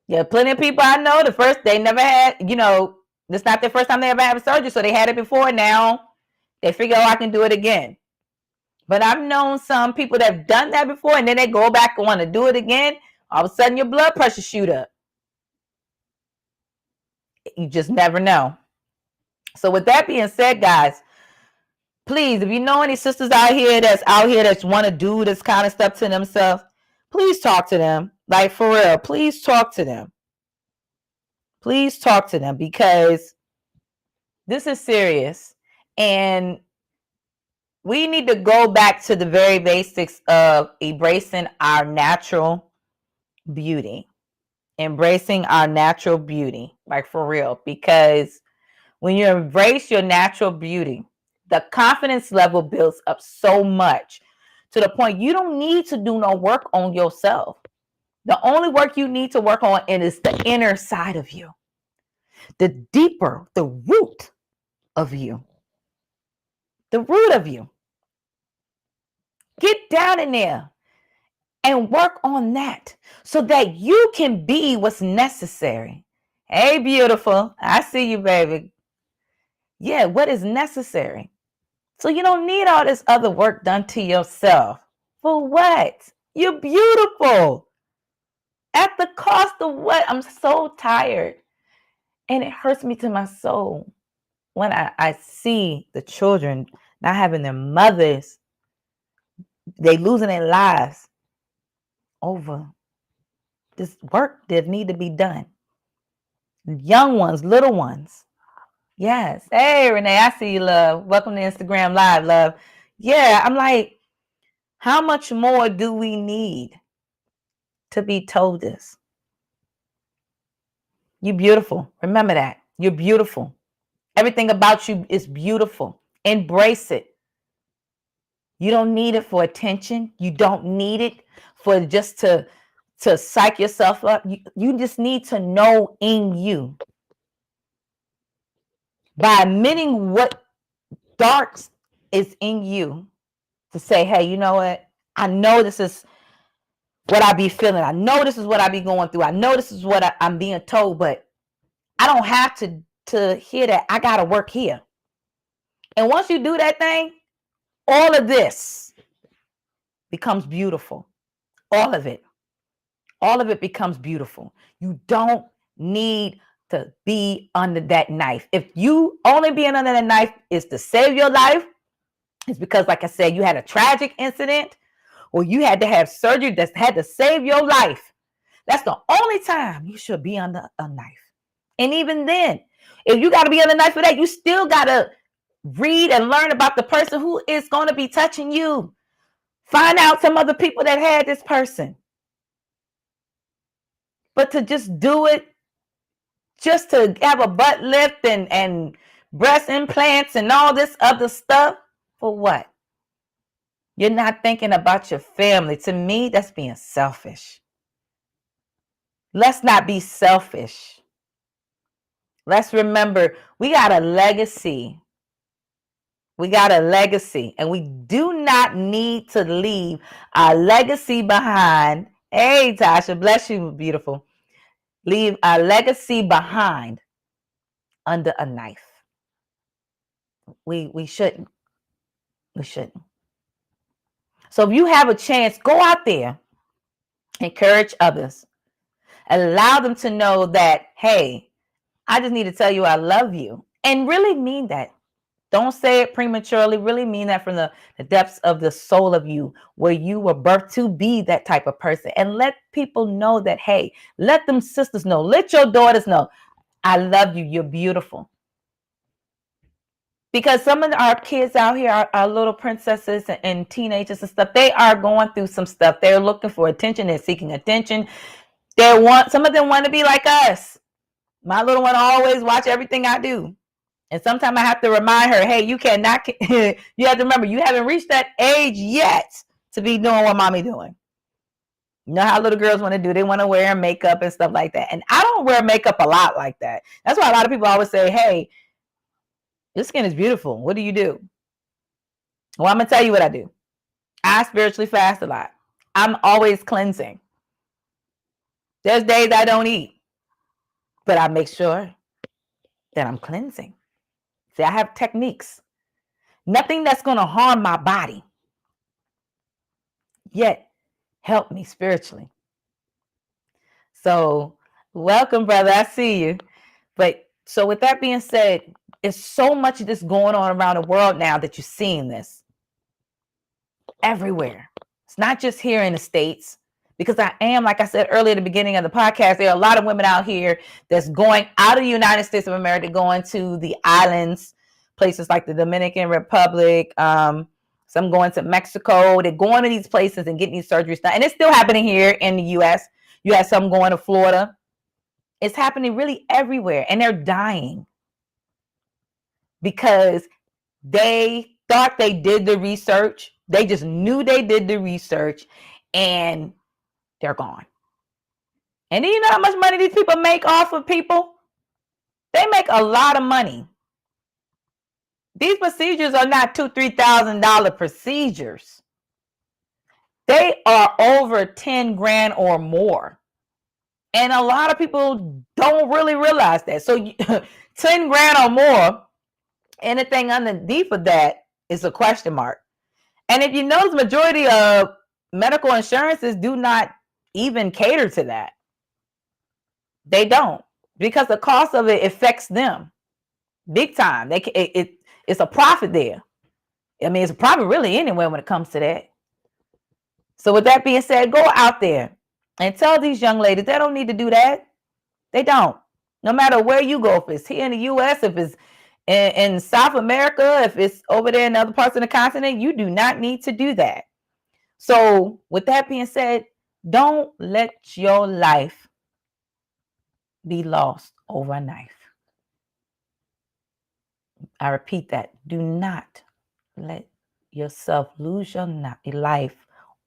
There are plenty of people I know, they never had, this is not their first time they ever had surgery, so they had it before. Now they figure, I can do it again. But I've known some people that have done that before, and then they go back and want to do it again. All of a sudden, your blood pressure shoot up. You just never know. So with that being said, guys, please, if you know any sisters out here that want to do this kind of stuff to themselves, please talk to them. Like, for real, please talk to them. Please talk to them, because this is serious. And we need to go back to the very basics of embracing our natural beauty. Embracing our natural beauty, like, for real. Because when you embrace your natural beauty, the confidence level builds up so much to the point you don't need to do no work on yourself. The only work you need to work on is the inner side of you, the deeper, the root of you. The root of you. Get down in there and work on that so that you can be what's necessary. Hey, beautiful. I see you, baby. Yeah, what is necessary? So you don't need all this other work done to yourself. For what? You're beautiful. At the cost of what? I'm so tired. And it hurts me to my soul when I see the children not having their mothers. They losing their lives over this work that need to be done. Young ones, little ones. Yes. Hey, Renee, I see you, love. Welcome to Instagram Live, love. Yeah, I'm like, how much more do we need to be told this? You're beautiful. Remember that. You're beautiful. Everything about you is beautiful. Embrace it. You don't need it for attention. You don't need it for just to psych yourself up. You just need to know in you. By admitting what dark is in you, to say, hey, you know what? I know this is what I be feeling. I know this is what I be going through. I know this is what I'm being told, but I don't have to hear that. I got to work here. And once you do that thing, all of this becomes beautiful. All of it. All of it becomes beautiful. You don't need to be under that knife. If you only being under that knife is to save your life, it's because, like I said, you had a tragic incident or you had to have surgery that had to save your life. That's the only time you should be under a knife. And even then, if you got to be under a knife for that, you still got to read and learn about the person who is going to be touching you. Find out some other people that had this person. But to just do it, just to have a butt lift and breast implants and all this other stuff, for what? You're not thinking about your family. To me, that's being selfish. Let's not be selfish. Let's remember, we got a legacy. We got a legacy, and we do not need to leave our legacy behind. Hey, Tasha, bless you, beautiful. Leave our legacy behind under a knife. We shouldn't. We shouldn't. So if you have a chance, go out there, encourage others, allow them to know that, hey, I just need to tell you I love you, and really mean that. Don't say it prematurely. Really mean that from the depths of the soul of you, where you were birthed to be that type of person. And let people know that, hey, let them sisters know. Let your daughters know, I love you. You're beautiful. Because some of our kids out here, our little princesses and teenagers and stuff, they are going through some stuff. They're looking for attention. They're seeking attention. Some of them want to be like us. My little one always watch everything I do. And sometimes I have to remind her, hey, you cannot, you have to remember, you haven't reached that age yet to be doing what mommy doing. You know how little girls want to do? They want to wear makeup and stuff like that. And I don't wear makeup a lot like that. That's why a lot of people always say, hey, your skin is beautiful. What do you do? Well, I'm going to tell you what I do. I spiritually fast a lot. I'm always cleansing. There's days I don't eat, but I make sure that I'm cleansing. See, I have techniques. Nothing that's going to harm my body, yet help me spiritually. So, welcome, brother. I see you. But so with that being said, there's so much of this going on around the world now that you're seeing this everywhere. It's not just here in the States, because like I said earlier at the beginning of the podcast, there are a lot of women out here that's going out of the United States of America, going to the islands, places like the Dominican Republic, some going to Mexico. They're going to these places and getting these surgeries done. And it's still happening here in the U.S. You have some going to Florida. It's happening really everywhere. And they're dying because they thought they did the research. They just knew they did the research and they're gone. And do you know how much money these people make off of people? They make a lot of money. These procedures are not $2,000, $3,000 procedures. They are over 10 grand or more. And a lot of people don't really realize that. So 10 grand or more, anything underneath of that is a question mark. And if you know, the majority of medical insurances do not even cater to that. They don't, because the cost of it affects them big time. It's a profit there. I mean, it's a profit really anywhere when it comes to that. So with that being said, go out there and tell these young ladies they don't need to do that. They don't. No matter where you go, if it's here in the U.S., if it's in South America, if it's over there in other parts of the continent, you do not need to do that. So with that being said, don't let your life be lost over a knife. I repeat that. Do not let yourself lose your life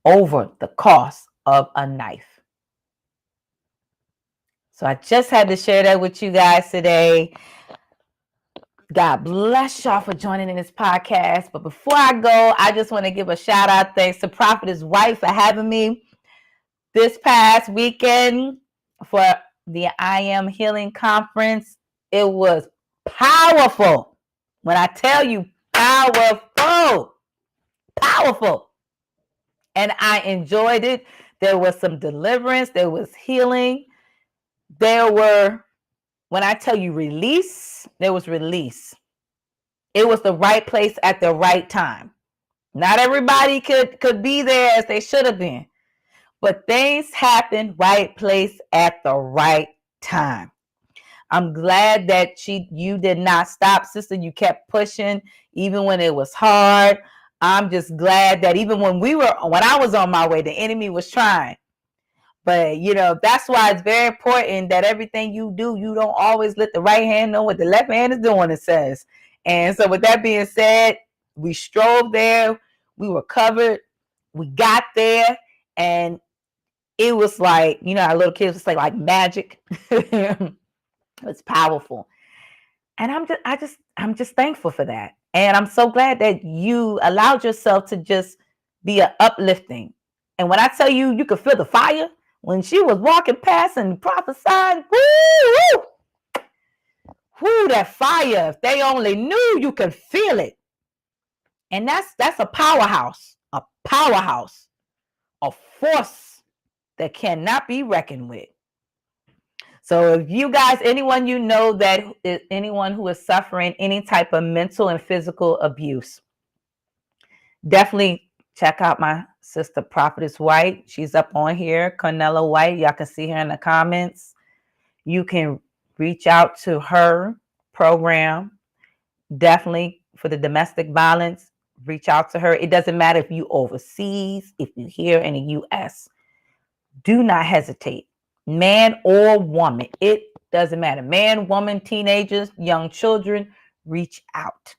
over the cost of a knife. So I just had to share that with you guys today. God bless y'all for joining in this podcast. But before I go, I just want to give a shout out, thanks to Prophet's wife for having me this past weekend for the I Am Healing Conference. It was powerful. When I tell you powerful. And I enjoyed it. There was some deliverance. There was healing. When I tell you release, there was release. It was the right place at the right time. Not everybody could be there as they should have been. But things happen right place at the right time. I'm glad that you did not stop, sister. You kept pushing even when it was hard. I'm just glad that even when I was on my way, the enemy was trying. But, that's why it's very important that everything you do, you don't always let the right hand know what the left hand is doing, it says. And so with that being said, we strove there. We were covered. We got there. And it was like, our little kids was like magic. It's powerful. And I'm just thankful for that. And I'm so glad that you allowed yourself to just be an uplifting. And when I tell you, you could feel the fire when she was walking past and prophesying, whoo, that fire. If they only knew, you could feel it. And that's a powerhouse, a force that cannot be reckoned with. So if you guys, anyone anyone who is suffering any type of mental and physical abuse, definitely check out my sister Prophetess White. She's up on here, Cornella White. Y'all can see her in the comments. You can reach out to her program. Definitely for the domestic violence, reach out to her. It doesn't matter if you overseas, if you're here in the U.S. Do not hesitate. Man or woman, it doesn't matter. Man, woman, teenagers, young children, reach out.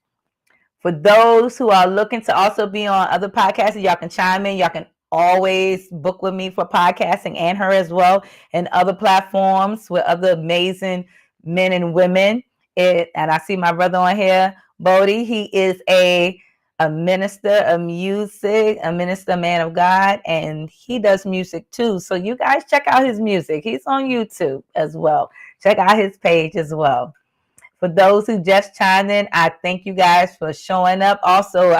For those who are looking to also be on other podcasts, y'all can chime in. Y'all can always book with me for podcasting and her as well, and other platforms with other amazing men and women. And I see my brother on here, Bodie. He is a a minister of music, a minister man of God, and he does music too. So you guys check out his music. He's on YouTube as well. Check out his page as well. For those who just chimed in, I thank you guys for showing up. Also,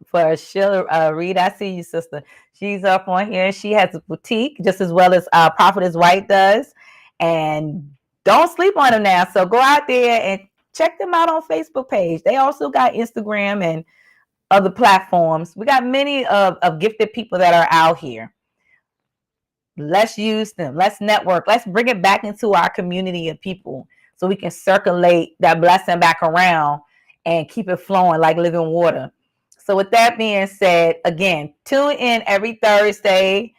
for Sheila Reed, I see you, sister. She's up on here. She has a boutique just as well as Prophetess White does. And don't sleep on them now. So go out there and check them out on Facebook page. They also got Instagram and other platforms. We got many of gifted people that are out here. Let's use them. Let's network. Let's bring it back into our community of people so we can circulate that blessing back around and keep it flowing like living water. So with that being said, again, tune in every Thursday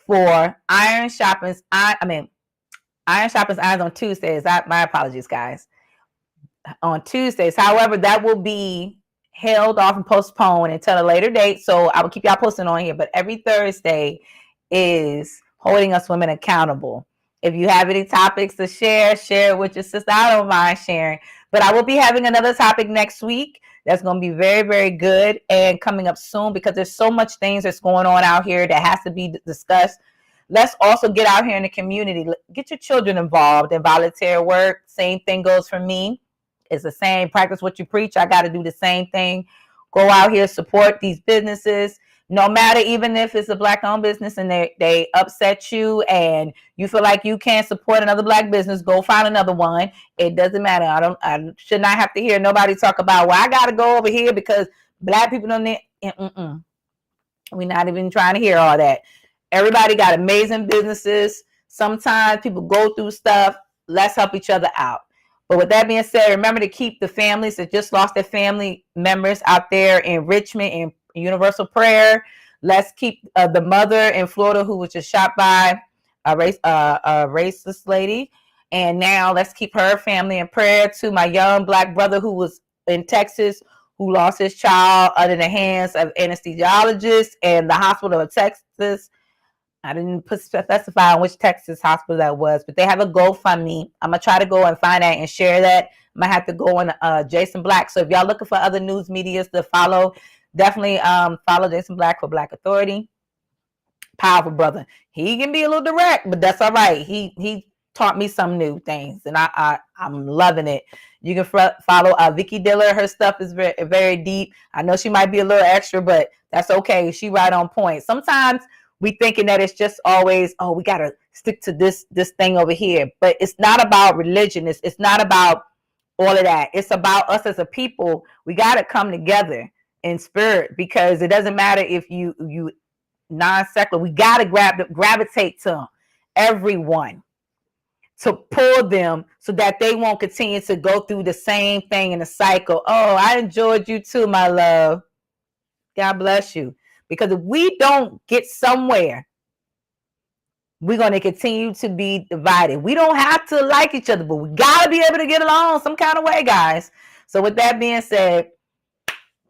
for Iron Sharpens Irons on Tuesdays. My apologies, guys. On Tuesdays. However, that will be held off and postponed until a later date. So I will keep y'all posted on here. But every Thursday is holding us women accountable. If you have any topics to share it with your sister. I don't mind sharing. But I will be having another topic next week that's going to be very, very good and coming up soon because there's so much things that's going on out here that has to be discussed. Let's also get out here in the community. Get your children involved in volunteer work. Same thing goes for me. It's the same. Practice what you preach. I got to do the same thing. Go out here, support these businesses. No matter, even if it's a Black-owned business and they upset you and you feel like you can't support another Black business, go find another one. It doesn't matter. I should not have to hear nobody talk about, well, I got to go over here because Black people don't need. We're not even trying to hear all that. Everybody got amazing businesses. Sometimes people go through stuff. Let's help each other out. But with that being said, remember to keep the families that just lost their family members out there in Richmond in universal prayer. Let's keep the mother in Florida who was just shot by a racist lady. And now let's keep her family in prayer. To my young Black brother who was in Texas, who lost his child under the hands of anesthesiologists and the hospital of Texas. I didn't specify on which Texas hospital that was, but they have a GoFundMe. I'm going to try to go and find that and share that. I might have to go on Jason Black. So if y'all looking for other news medias to follow, definitely follow Jason Black for Black Authority. Powerful brother. He can be a little direct, but that's all right. He taught me some new things, and I'm loving it. You can follow Vicky Diller. Her stuff is very, very deep. I know she might be a little extra, but that's okay. She right on point. Sometimes we thinking that it's just always, oh, we got to stick to this thing over here. But it's not about religion. It's not about all of that. It's about us as a people. We got to come together in spirit because it doesn't matter if you non-secular. We got to gravitate to everyone to pull them so that they won't continue to go through the same thing in a cycle. Oh, I enjoyed you too, my love. God bless you. Because if we don't get somewhere, we're going to continue to be divided. We don't have to like each other, but we got to be able to get along some kind of way, guys. So with that being said,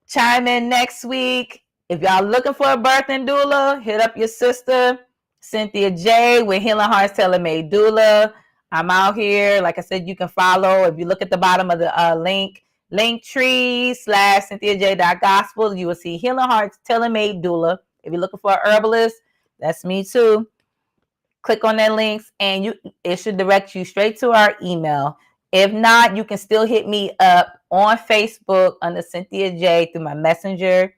chime in next week. If y'all looking for a birthing doula, hit up your sister, Cynthia J. with Healing Hearts Tailor-Made Doula. I'm out here. Like I said, you can follow. If you look at the bottom of the linktree/cynthiajgospel, you will see Healing Hearts Tailor-Made Doula. If you're looking for an herbalist, that's me too. Click on that links and it should direct you straight to our email. If not, you can still hit me up on Facebook under Cynthia J through my messenger.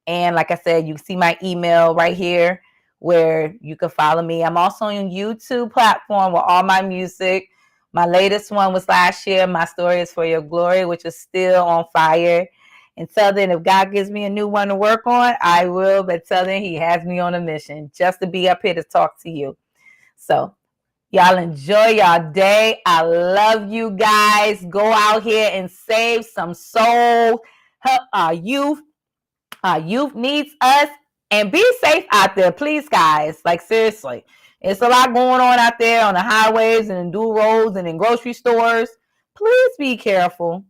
And like I said, you can see my email right here where you can follow me. I'm also on YouTube platform with all my music. My latest one was last year, My Story is for Your Glory, which is still on fire. Until then, if God gives me a new one to work on, I will. But until then, he has me on a mission just to be up here to talk to you. So y'all enjoy y'all day. I love you guys. Go out here and save some souls. Help our youth. Our youth needs us. And be safe out there, please, guys. Like, seriously. It's a lot going on out there on the highways and in dual roads and in grocery stores. Please be careful.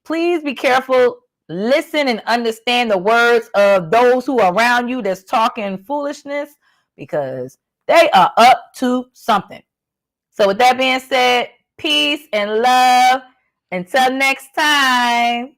Please be careful. Listen and understand the words of those who are around you that's talking foolishness because they are up to something. So with that being said, peace and love. Until next time.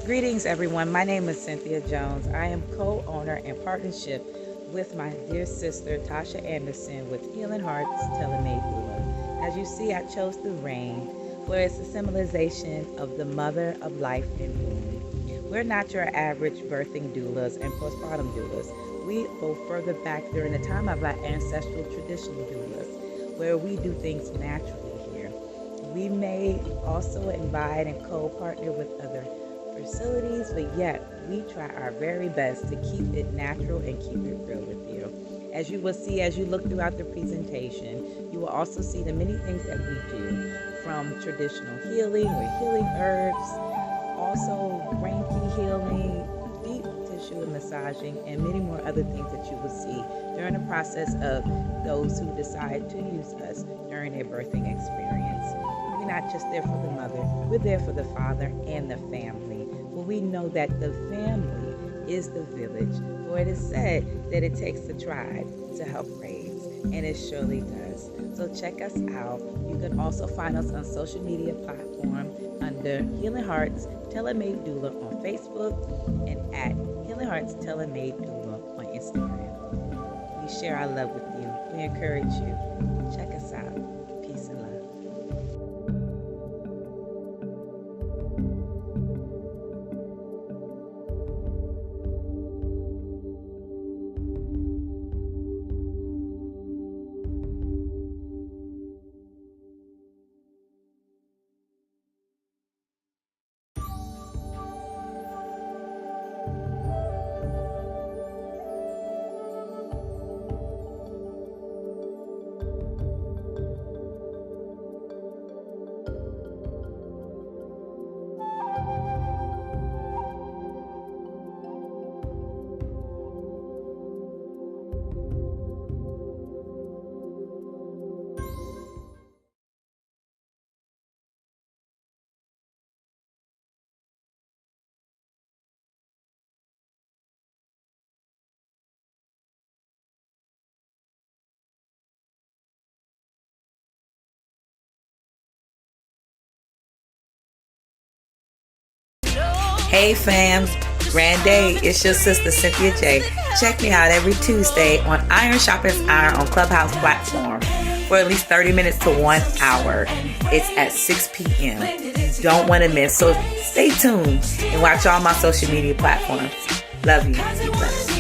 Greetings, everyone. My name is Cynthia Jones. I am co-owner in partnership with my dear sister, Tasha Anderson, with Healing Hearts Tailor-Made Doula. As you see, I chose the rain, where it's a symbolization of the mother of life and womb. We're not your average birthing doulas and postpartum doulas. We go further back during the time of our ancestral traditional doulas, where we do things naturally here. We may also invite and co-partner with other facilities, but yet we try our very best to keep it natural and keep it real with you. As you will see as you look throughout the presentation, you will also see the many things that we do, from traditional healing or healing herbs, also Reiki healing, deep tissue and massaging, and many more other things that you will see during the process of those who decide to use us during their birthing experience. We're not just there for the mother, we're there for the father and the family. For we know that the family is the village. For it is said that it takes a tribe to help raise, and it surely does. So check us out. You can also find us on social media platforms under Healing Hearts Tailor-Made Doula on Facebook and at Healing Hearts Tailor-Made Doula on Instagram. We share our love with you. We encourage you. Check us out. Peace and love. Hey fams, grand day. It's your sister Cynthia J. Check me out every Tuesday on Iron Sharpens Iron on Clubhouse platform for at least 30 minutes to 1 hour. It's at 6 p.m. Don't want to miss. So stay tuned and watch all my social media platforms. Love you. Be blessed.